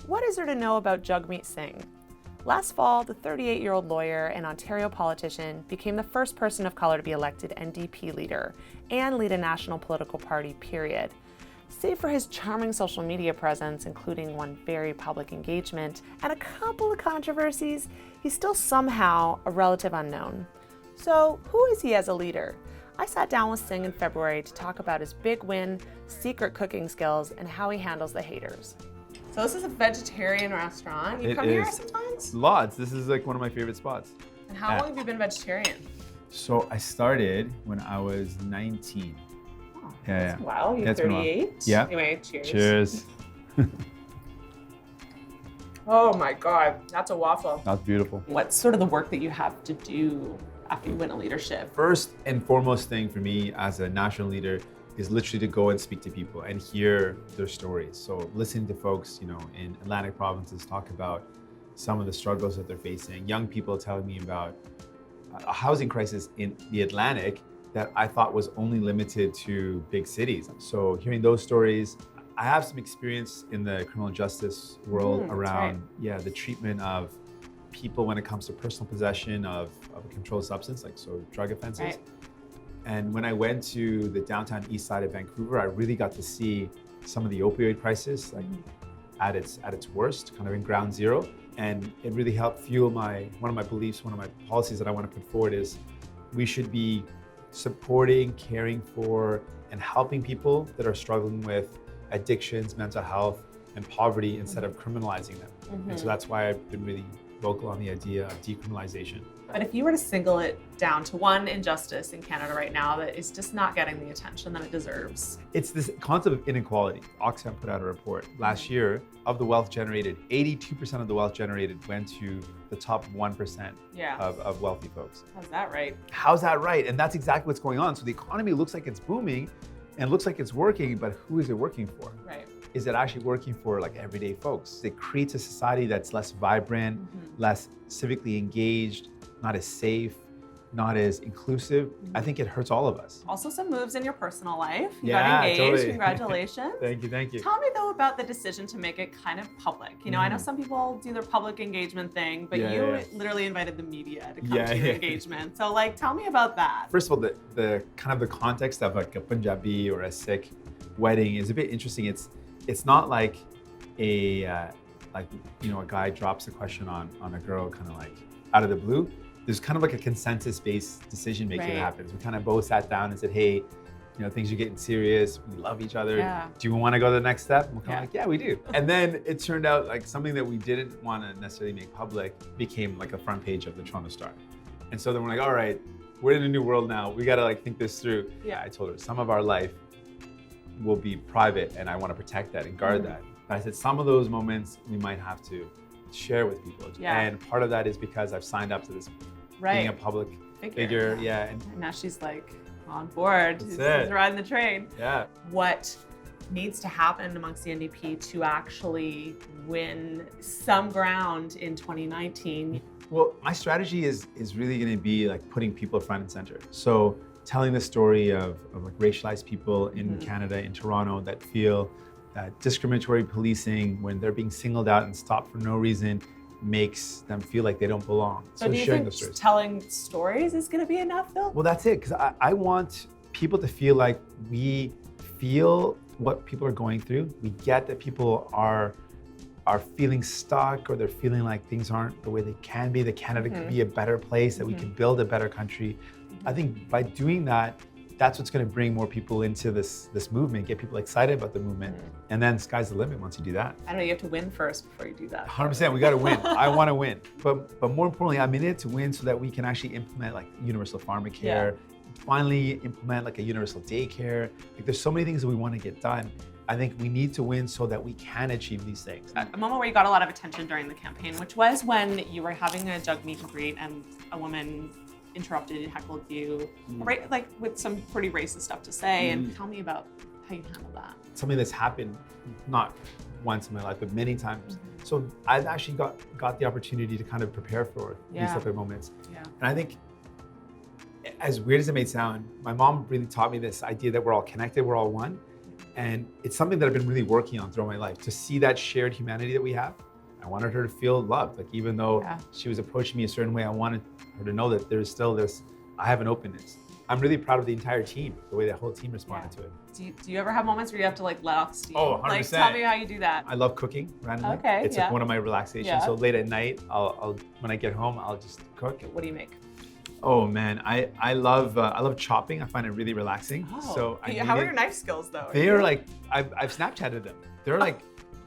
What is there to know about Jagmeet Singh? Last fall, the 38-year-old lawyer and Ontario politician became the first person of color to be elected NDP leader and lead a national political party, period. Save for his charming social media presence, including one very public engagement, and a couple of controversies, he's still somehow a relative unknown. So, who is he as a leader? I sat down with Singh in February to talk about his big win, secret cooking skills, and how he handles the haters. So this is a vegetarian restaurant. You come here sometimes? Lots. This is like one of my favorite spots. And how long have you been vegetarian? So I started when I was 19. Oh, yeah. Wow, you're 38? Yeah. Anyway, cheers. Cheers. Oh my God, that's a waffle. That's beautiful. What's sort of the work that you have to do after you win a leadership? First and foremost thing for me as a national leader is literally to go and speak to people and hear their stories. So listening to folks, in Atlantic provinces talk about some of the struggles that they're facing. Young people telling me about a housing crisis in the Atlantic that I thought was only limited to big cities. So hearing those stories, I have some experience in the criminal justice world around, the treatment of people when it comes to personal possession of a controlled substance, so drug offenses. Right. And when I went to the downtown east side of Vancouver, I really got to see some of the opioid crisis at its worst, kind of in ground zero. And it really helped fuel one of my beliefs, one of my policies that I want to put forward is we should be supporting, caring for, and helping people that are struggling with addictions, mental health, and poverty instead of criminalizing them. And so that's why I've been really vocal on the idea of decriminalization. But if you were to single it down to one injustice in Canada right now that is just not getting the attention that it deserves. It's this concept of inequality. Oxfam put out a report last year of the wealth generated, 82% of the wealth generated went to the top 1% of wealthy folks. How's that right? How's that right? And that's exactly what's going on. So the economy looks like it's booming and looks like it's working, but who is it working for? Right. Is it actually working for everyday folks? It creates a society that's less vibrant, less civically engaged, not as safe, not as inclusive. I think it hurts all of us. Also some moves in your personal life. You got engaged, totally. Congratulations. Thank you. Tell me though about the decision to make it kind of public. I know some people do their public engagement thing, but you literally invited the media to come to your engagement. So tell me about that. First of all, the kind of the context of a Punjabi or a Sikh wedding is a bit interesting. It's not like a guy drops a question on a girl kind of out of the blue. There's kind of a consensus-based decision-making that happens. We kind of both sat down and said, hey, things are getting serious. We love each other. Yeah. Do you want to go to the next step? And we're kind of yeah, we do. And then it turned out something that we didn't want to necessarily make public became a front page of the Toronto Star. And so then we're all right, we're in a new world now. We got to think this through. Yeah, I told her some of our life will be private and I want to protect that and guard that. But I said some of those moments we might have to share with people. Yeah. And part of that is because I've signed up to this being a public figure. Yeah. And now she's on board. She's riding the train. Yeah. What needs to happen amongst the NDP to actually win some ground in 2019? Well, my strategy is really going to be putting people front and center. So telling the story of racialized people in Canada, in Toronto, that feel that discriminatory policing, when they're being singled out and stopped for no reason, makes them feel like they don't belong. So do you think telling stories is going to be enough though? Well, that's it, because I want people to feel like we feel what people are going through. We get that people are feeling stuck or they're feeling like things aren't the way they can be, that Canada could be a better place, that we can build a better country. I think by doing that, that's what's going to bring more people into this movement, get people excited about the movement, and then sky's the limit once you do that. I know you have to win first before you do that. 100%, we got to win. I want to win, but more importantly, I'm in it to win so that we can actually implement universal pharmacare, finally implement a universal daycare. There's so many things that we want to get done. I think we need to win so that we can achieve these things. A moment where you got a lot of attention during the campaign, which was when you were having a meet and greet and a woman interrupted and heckled you, with some pretty racist stuff to say. And tell me about how you handle that. Something that's happened not once in my life, but many times. So I've actually got the opportunity to kind of prepare for these type of moments. Yeah. And I think, as weird as it may sound, my mom really taught me this idea that we're all connected, we're all one. And it's something that I've been really working on throughout my life, to see that shared humanity that we have. I wanted her to feel loved. Like, even though she was approaching me a certain way, I wanted her to know that there's still this, I have an openness. I'm really proud of the entire team, the way the whole team responded to it. Do you ever have moments where you have to like let off steam? Oh, 100%. Like, tell me how you do that. I love cooking randomly. Okay, It's like one of my relaxations. Yeah. So late at night, I'll when I get home, I'll just cook. What do you make? Oh man, I love chopping. I find it really relaxing. Oh. So How are your knife skills though? They are like, I've Snapchatted them. They're like,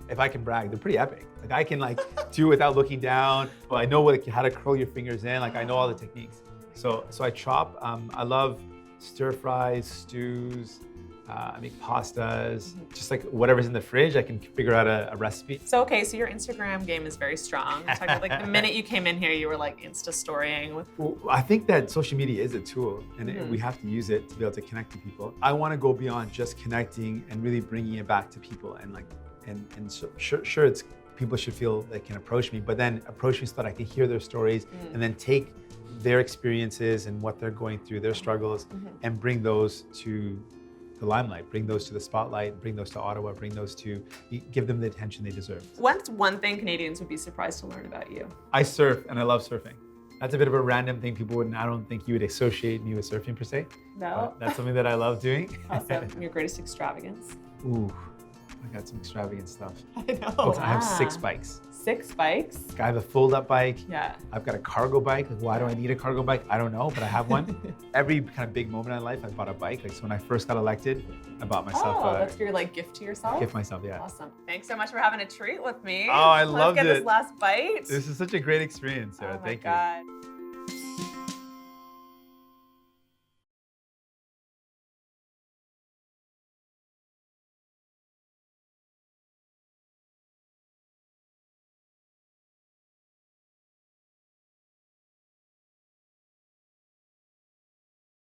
if I can brag, they're pretty epic. Like, I can like do without looking down. But I know how to curl your fingers in. Like, I know all the techniques. So I chop. I love stir fries, stews. I make pastas. Just like whatever's in the fridge, I can figure out a recipe. So your Instagram game is very strong. Talk about, like, the minute you came in here, you were like Insta storying with. Well, I think that social media is a tool, and we have to use it to be able to connect to people. I want to go beyond just connecting and really bringing it back to people, and like, and so, sure, it's people should feel they can approach me, but then approach me so that I can hear their stories and then take their experiences and what they're going through, their struggles, and bring those to the limelight, bring those to the spotlight, bring those to Ottawa, give them the attention they deserve. What's one thing Canadians would be surprised to learn about you? I surf, and I love surfing. That's a bit of a random thing. I don't think you would associate me with surfing per se. No. That's something that I love doing. Also, your greatest extravagance? Ooh, I got some extravagant stuff. I know. Look, I have 6 bikes. 6 bikes? I have a fold-up bike. Yeah. I've got a cargo bike. Like, why do I need a cargo bike? I don't know, but I have one. Every kind of big moment in life, I bought a bike. Like, so when I first got elected, I bought myself that's your like gift to yourself? gift myself, yeah. Awesome. Thanks so much for having a treat with me. Oh, I loved it. Let's get this last bite. This is such a great experience, Sarah. Oh my Thank you. God.